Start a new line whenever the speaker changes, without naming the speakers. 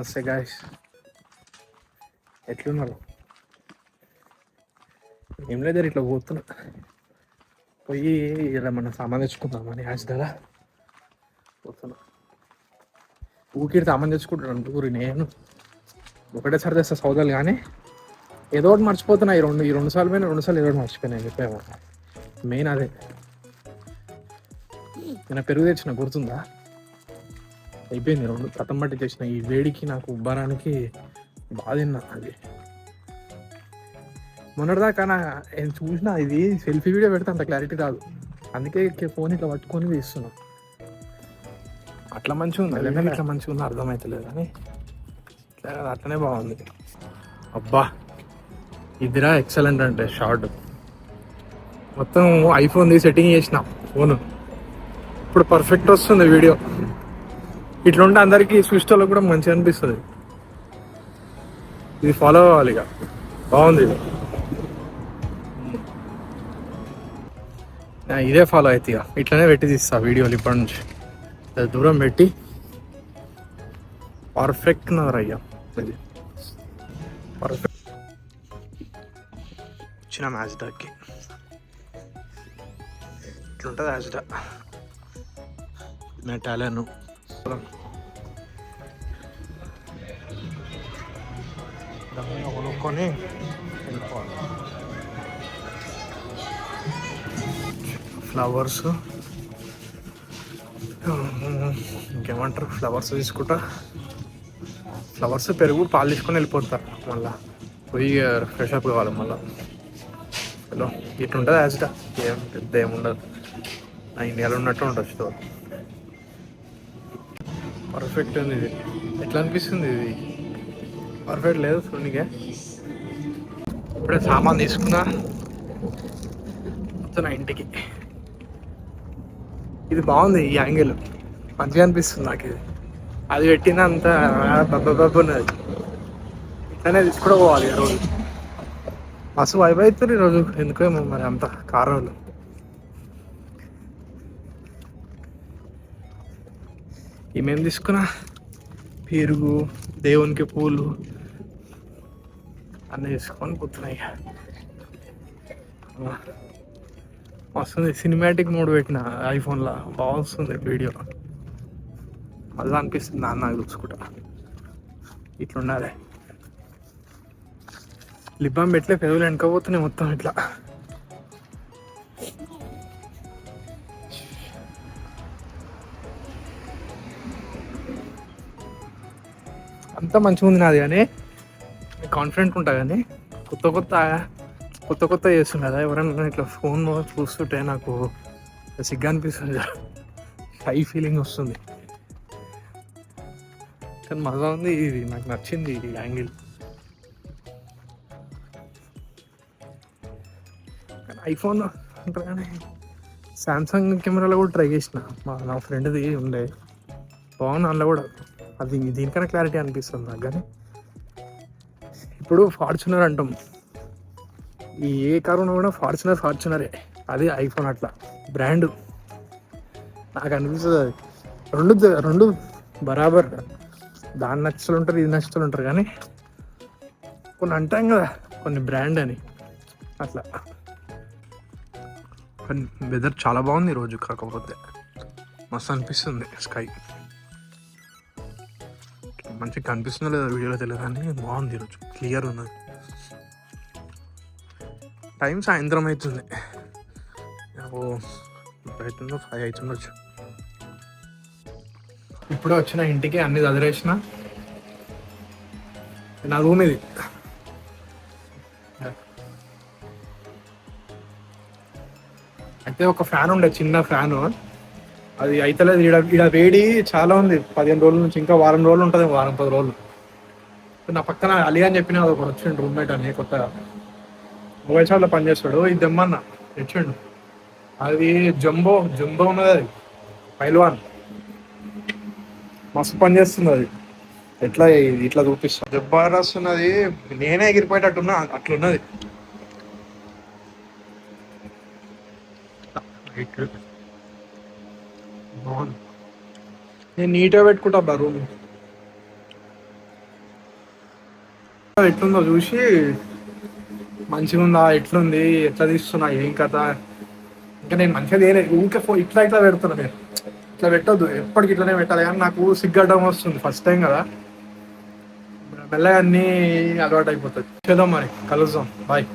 నమస్తే గాయ్స్, ఎట్లున్నారు? ఏం లేదు, ఇట్లా పోతున్నా. పోయి ఇలా మన సామాన్ తెచ్చుకుందామని యాజ్ కదా పోతున్నా. ఊరికి సామాన్ తెచ్చుకుంటాను ఊరి. నేను ఒకటేసారి తెస్తా సౌదాలు, కానీ ఏదో ఒకటి మర్చిపోతున్నా. ఈ రెండు సార్లు పోయినా, 2 సార్లు ఏదో ఒకటి మర్చిపోయినా. చెప్పాము మెయిన్ అదే. నేను పెరుగు తెచ్చిన, గుర్తుందా? అయిపోయింది 2 కథం బట్టి తెచ్చిన. ఈ వేడికి నాకు ఉబ్బరానికి బాగా తిన్నా. అది మొన్నటిదాకా నేను చూసిన, ఇది సెల్ఫీ వీడియో పెడితే అంత క్లారిటీ రాదు, అందుకే ఫోన్ ఇట్లా పట్టుకొని తీస్తున్నా. అట్లా మంచిగా ఉంది, ఇట్లా మంచిగా ఉంది అర్థమవుతలేదు, కానీ అట్లనే బాగుంది. అబ్బా, ఇదిరా ఎక్సలెంట్ అంటే షార్ట్. మొత్తం ఐఫోన్ ది సెట్టింగ్ చేసిన ఫోన్, ఇప్పుడు పర్ఫెక్ట్ వస్తుంది వీడియో. ఇట్లుంటే అందరికీ స్విచ్లో కూడా మంచిగా అనిపిస్తుంది. ఇది ఫాలో అవ్వాలి ఇక, బాగుంది ఇది. ఇదే ఫాలో అయితే ఇక ఇట్లనే పెట్టి తీస్తా వీడియోలు ఇప్పటి నుంచి. దూరం పెట్టి పర్ఫెక్ట్ అయ్యా, ఇది పర్ఫెక్ట్. వచ్చిన మ్యాచ్డాకి ఇట్లుంటుంది మ్యాచ్డా. మెటాలను కొనుక్కొని వెళ్ళిపోవాలి. ఫ్లవర్స్ ఇంకేమంటారు, ఫ్లవర్స్ తీసుకుంటా. ఫ్లవర్స్, పెరుగు, పాలు తీసుకొని వెళ్ళిపోతారు. మళ్ళీ పోయి ఫ్రెష్ అప్ కావాలి మళ్ళీ. హలో, ఇట్లుంటుంది యాజ్గా, ఏం పెద్ద ఏముండదు. నా ఇండియాలో ఉన్నట్టు ఉంటుంది స్టోర్. పర్ఫెక్ట్ ఉంది ఇది. ఎట్లా అనిపిస్తుంది ఇది? పర్ఫెక్ట్ లేదు చూడనికే. ఇప్పుడే సామాన్ తీసుకున్నా, వస్తున్నా ఇంటికి. ఇది బాగుంది, ఈ యాంగిల్ మంచిగా అనిపిస్తుంది నాకు. ఇది అది పెట్టిన అంత బబ్బు ఉన్నది. ఇట్లనే తీసుకుని పోవాలి రోజు. మస్తు వైబ్ అవుతుంది ఈరోజు, ఎందుకేమో మరి అంత కారాలు. ఏమేమి తీసుకున్నా, పెరుగు, దేవునికి పూలు అన్నీ తీసుకొని కూర్చున్నాయి. వస్తుంది సినిమాటిక్ మోడ్ పెట్టిన ఐఫోన్లో, బాగా వస్తుంది వీడియో. మళ్ళీ అనిపిస్తుంది నాకు చూసుకుంటా ఇట్లుండాలి. లిప్ బామ్ పెట్టలే, పెదవులు వెనకపోతున్నాయి మొత్తం ఇట్లా. అంతా మంచిగా ఉంది నాది, కానీ కాన్ఫిడెంట్ ఉంటా. కానీ కొత్త కొత్త చేస్తుంది కదా, ఎవరైనా ఇట్లా ఫోన్ చూస్తుంటే నాకు సిగ్గా అనిపిస్తుంది, షై ఫీలింగ్ వస్తుంది. కానీ మజా ఉంది, ఇది నాకు నచ్చింది ఈ యాంగిల్. కానీ ఐఫోన్ అంటారు, కానీ శాంసంగ్ కెమెరాలో కూడా ట్రై చేసిన. నా ఫ్రెండ్ది ఉండే, బాగుంది అందులో కూడా. అది దీనికన్నా క్లారిటీ అనిపిస్తుంది నాకు. కానీ ఇప్పుడు ఫార్చునర్ అంటాం, ఈ ఏ కారు ఉన్నా కూడా ఫార్చునరే. అది ఐఫోన్ అట్లా బ్రాండ్ నాకు అనిపిస్తుంది. అది రెండు బరాబర్. దాన్ని నచ్చులు ఉంటారు, ఇది నచ్చులు ఉంటారు, కానీ కొన్ని అంటాం కదా కొన్ని బ్రాండ్ అని, అట్లా. కానీ వెదర్ చాలా బాగుంది ఈరోజు, కాకపోతే మస్తు అనిపిస్తుంది. స్కై మంచిగా కనిపిస్తుందో లేదా వీడియోలో తెలియదు, కానీ బాగుంది ఈరోజు, క్లియర్ ఉన్నది. టైం సాయంత్రం అవుతుంది, అవుతుందో 5 అవుతుండొచ్చు. ఇప్పుడే వచ్చిన ఇంటికి, అన్ని చదివేసిన. నా రూమ్ ఇది. అయితే ఒక ఫ్యాన్ ఉండే, చిన్న ఫ్యాను, అది అయితలేదు. ఈడ వేడి చాలా ఉంది. 15 రోజుల నుంచి, ఇంకా వారం రోజులు ఉంటుంది, వారం 10 రోజులు. నా పక్కన అలీ అని చెప్పిన అది ఒకటి వచ్చిండు, రూమ్మేట్ అని, కొత్తగా మొబైల్ షాప్లో పనిచేస్తాడు. ఇది దమ్మన్న తెచ్చిండు. అది జంబో ఉన్నది, అది పైల్వాన్, మస్తు పని చేస్తుంది అది. ఎట్లా ఇట్లా చూపిస్తా, జబర్దస్త్ ఉన్నది. నేనే ఎగిరిపోయేటట్టున్నా అట్లున్నది. బాగుంది. నేను నీట్గా పెట్టుకుంటా రూమ్. ఎట్లుందో చూసి మంచిగా ఉందా, ఎట్లుంది, ఎట్లా తీస్తున్నా, ఏం కథ. ఇంకా నేను మంచిగా తీయలేదు, ఊరికే ఇట్లా ఇట్లా పెడుతున్నా. నేను ఇట్లా పెట్టొద్దు, ఎప్పటికి ఇట్లానే పెట్టాలి. కానీ నాకు సిగ్గడ్డం వస్తుంది, ఫస్ట్ టైం కదా. మెల్లగా అన్నీ అలవాటు అయిపోతుంది. చేద్దాం మరి, కలుద్దాం, బాయ్.